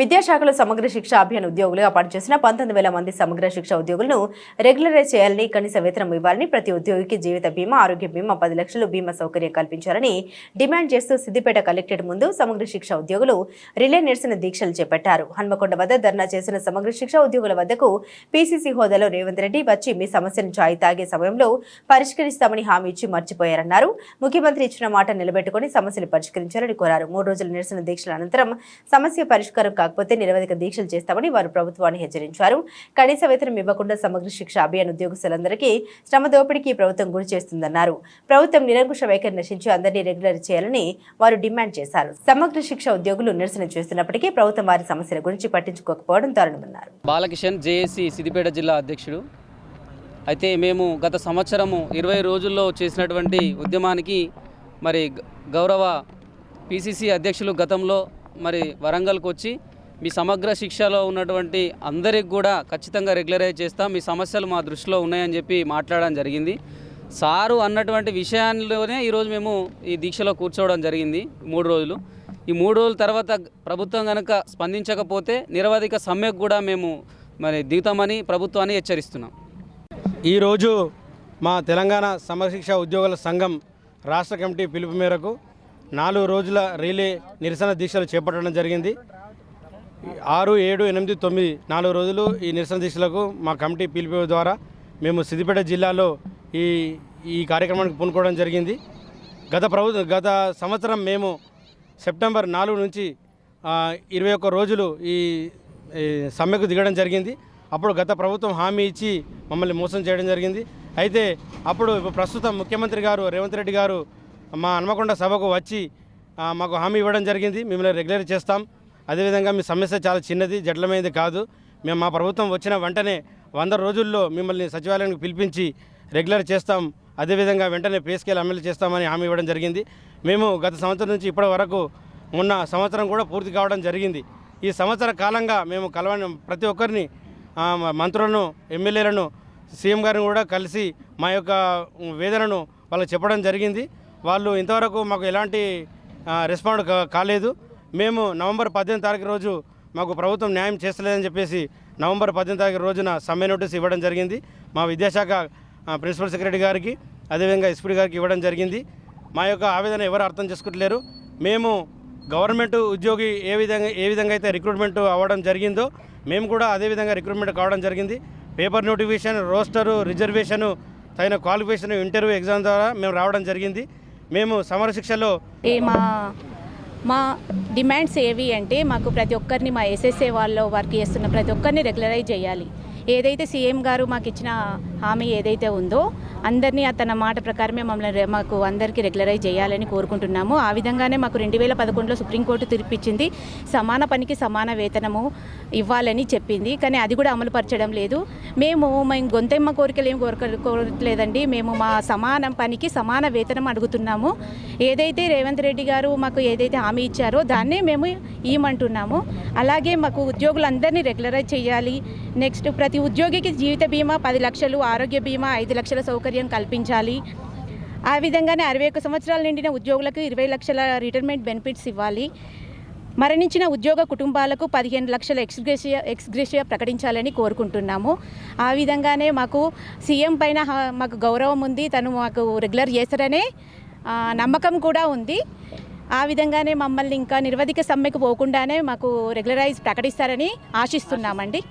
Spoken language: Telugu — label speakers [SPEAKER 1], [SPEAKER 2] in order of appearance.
[SPEAKER 1] విద్యాశాఖలో సమగ్ర శిక్ష అభియాన్ ఉద్యోగులుగా పనిచేసిన 19,000 మంది సమగ్ర శిక్ష ఉద్యోగులను రెగ్యులరైజ్ చేయాలని, కనీస వేతనం ఇవ్వాలని, ప్రతి ఉద్యోగికి జీవిత బీమా, ఆరోగ్య బీమా, 10 లక్షలు బీమా సౌకర్యం కల్పించాలని డిమాండ్ చేస్తూ సిద్దిపేట కలెక్టరేట్ ముందు సమగ్ర శిక్ష ఉద్యోగులు రిలే నిరసన దీక్షలు చేపట్టారు. హన్మకొండ వద్ద ధర్నా చేసిన సమగ్ర శిక్ష ఉద్యోగుల వద్దకు పీసీసీ హోదాలో రేవంత్ రెడ్డి వచ్చి మీ సమస్యను చాయ్ తాగే సమయంలో పరిష్కరిస్తామని హామీ ఇచ్చి మర్చిపోయారన్నారు. ముఖ్యమంత్రి ఇచ్చిన మాట నిలబెట్టుకుని సమస్యలు పరిష్కరించాలని కోరారు. 3 రోజుల నిరసన దీక్షల అనంతరం సమస్య పరిష్కారం కాకపోతే నిరవధిక దీక్షలు చేస్తామని వారు ప్రభుత్వాన్ని హెచ్చరించారు. కనీస వేతనం ఇవ్వకుండా సమగ్ర శిక్ష అభియాన్ ఉద్యోగస్తులందరికీ శ్రమ దోపిడీకి ప్రభుత్వం గురి చేస్తుందన్నారు. ప్రభుత్వం నిరంకుశ వైఖరి నశించి అందరినీ రెగ్యులర్ చేయాలని వారు డిమాండ్ చేశారు. సమగ్ర శిక్ష ఉద్యోగులు నిరసన చేస్తున్నప్పటికీ ప్రభుత్వం వారి సమస్యల గురించి పట్టించుకోకపోవడం దారుణమన్నారు.
[SPEAKER 2] బాలకిషన్ జేఏసీ సిద్దిపేట జిల్లా అధ్యక్షుడు. అయితే మేము గత సంవత్సరము 20 రోజుల్లో చేసినటువంటి ఉద్యమానికి మరి గౌరవ పీసీసీ అధ్యక్షులు గతంలో మరి వరంగల్కి వచ్చి మీ సమగ్ర శిక్షలో ఉన్నటువంటి అందరికి కూడా ఖచ్చితంగా రెగ్యులరైజ్ చేస్తాం, మీ సమస్యలు మా దృష్టిలో ఉన్నాయని చెప్పి మాట్లాడడం జరిగింది. సారు అన్నటువంటి విషయాల్లోనే ఈరోజు మేము ఈ దీక్షలో కూర్చోవడం జరిగింది 3 రోజులు. ఈ 3 రోజుల తర్వాత ప్రభుత్వం కనుక స్పందించకపోతే నిరవధిక సమ్మెకు కూడా మేము మరి దిగుతామని ప్రభుత్వాన్ని హెచ్చరిస్తున్నాం.
[SPEAKER 3] ఈరోజు మా తెలంగాణ సమశిక్ష ఉద్యోగుల సంఘం రాష్ట్ర కమిటీ పిలుపు మేరకు 4 రోజుల రిలే నిరసన దీక్షలు చేపట్టడం జరిగింది. 6, 7, 8, 9 4 రోజులు ఈ నిరసన దీక్షలకు మా కమిటీ పిలుపు ద్వారా మేము సిద్దిపేట జిల్లాలో ఈ కార్యక్రమానికి పూనుకోవడం జరిగింది. గత సంవత్సరం మేము సెప్టెంబర్ 4 నుంచి 21 రోజులు ఈ సమ్మెకు దిగడం జరిగింది. అప్పుడు గత ప్రభుత్వం హామీ ఇచ్చి మమ్మల్ని మోసం చేయడం జరిగింది. అయితే అప్పుడు ప్రస్తుతం ముఖ్యమంత్రి గారు రేవంత్ రెడ్డి గారు మా హన్మకొండ సభకు వచ్చి మాకు హామీ ఇవ్వడం జరిగింది. మిమ్మల్ని రెగ్యులర్ చేస్తాం, అదేవిధంగా మీ సమస్య చాలా చిన్నది, జటిలమైనది కాదు, మేము మా ప్రభుత్వం వచ్చిన వెంటనే 100 రోజుల్లో మిమ్మల్ని సచివాలయానికి పిలిపించి రెగ్యులర్ చేస్తాం, అదేవిధంగా వెంటనే పే స్కేల్ అమలు చేస్తామని హామీ ఇవ్వడం జరిగింది. మేము గత సంవత్సరం నుంచి ఇప్పటి వరకు మొన్న సంవత్సరం కూడా పూర్తి కావడం జరిగింది. ఈ సంవత్సర కాలంగా మేము ప్రతి ఒక్కరిని మంత్రులను, ఎమ్మెల్యేలను, సీఎం గారిని కూడా కలిసి మా యొక్క వేదనను వాళ్ళకి చెప్పడం జరిగింది. వాళ్ళు ఇంతవరకు మాకు ఎలాంటి రెస్పాండ్ కాలేదు. మేము నవంబర్ 18 తారీఖు రోజు మాకు ప్రభుత్వం న్యాయం చేస్తలేదని చెప్పేసి నవంబర్ 18 తారీఖు రోజున సమ్మె నోటీస్ ఇవ్వడం జరిగింది. మా విద్యాశాఖ ప్రిన్సిపల్ సెక్రటరీ గారికి, అదేవిధంగా ఎస్పీ గారికి ఇవ్వడం జరిగింది. మా యొక్క ఆవేదన ఎవరు అర్థం చేసుకుంటలేరు. మేము గవర్నమెంట్ ఉద్యోగి ఏ విధంగా అయితే రిక్రూట్మెంట్ అవ్వడం జరిగిందో మేము కూడా అదేవిధంగా రిక్రూట్మెంట్ కావడం జరిగింది. పేపర్ నోటిఫికేషన్, రోస్టరు, రిజర్వేషను, తగిన క్వాలిఫికేషన్, ఇంటర్వ్యూ ఎగ్జామ్ ద్వారా మేము రావడం జరిగింది. మేము సమర శిక్షలో
[SPEAKER 4] మా డిమాండ్స్ ఏవి అంటే మాకు ప్రతి ఒక్కరిని మా ఎస్ఎస్ఏ వాళ్ళలో వర్క్ చేస్తున్న ప్రతి ఒక్కరిని రెగ్యులరైజ్ చేయాలి. ఏదైతే సీఎం గారు మాకు ఇచ్చిన హామీ ఏదైతే ఉందో అందరినీ తన మాట ప్రకారమే మాకు అందరికీ రెగ్యులరైజ్ చేయాలని కోరుకుంటున్నాము. ఆ విధంగానే మాకు 2011లో సుప్రీంకోర్టు తీర్పిచ్చింది, సమాన పనికి సమాన వేతనము ఇవ్వాలని చెప్పింది. కానీ అది కూడా అమలు పరచడం లేదు. మేము గొంతెమ్మ కోరికలు ఏం కోరట్లేదండి. మేము మా సమాన పనికి సమాన వేతనం అడుగుతున్నాము. ఏదైతే రేవంత్ రెడ్డి గారు మాకు ఏదైతే హామీ ఇచ్చారో దాన్నే మేము ఇవ్వమంటున్నాము. అలాగే మాకు ఉద్యోగులందరినీ రెగ్యులరైజ్ చేయాలి. నెక్స్ట్ ప్రతి ఉద్యోగికి జీవిత బీమా, 10 లక్షలు, ఆరోగ్య బీమా, 5 లక్షల సౌకర్యం కల్పించాలి. ఆ విధంగానే 61 సంవత్సరాలు నిండిన ఉద్యోగులకు 20 లక్షల రిటైర్మెంట్ బెనిఫిట్స్ ఇవ్వాలి. మరణించిన ఉద్యోగ కుటుంబాలకు 15 లక్షల ఎక్స్గ్రేషియా ప్రకటించాలని కోరుకుంటున్నాము. ఆ విధంగానే మాకు సీఎం పైన మాకు గౌరవం ఉంది, తను మాకు రెగ్యులర్ చేస్తారనే నమ్మకం కూడా ఉంది. ఆ విధంగానే మమ్మల్ని ఇంకా నిరవధిక సమ్మెకు పోకుండానే మాకు రెగ్యులరైజ్ ప్రకటిస్తారని ఆశిస్తున్నామండి.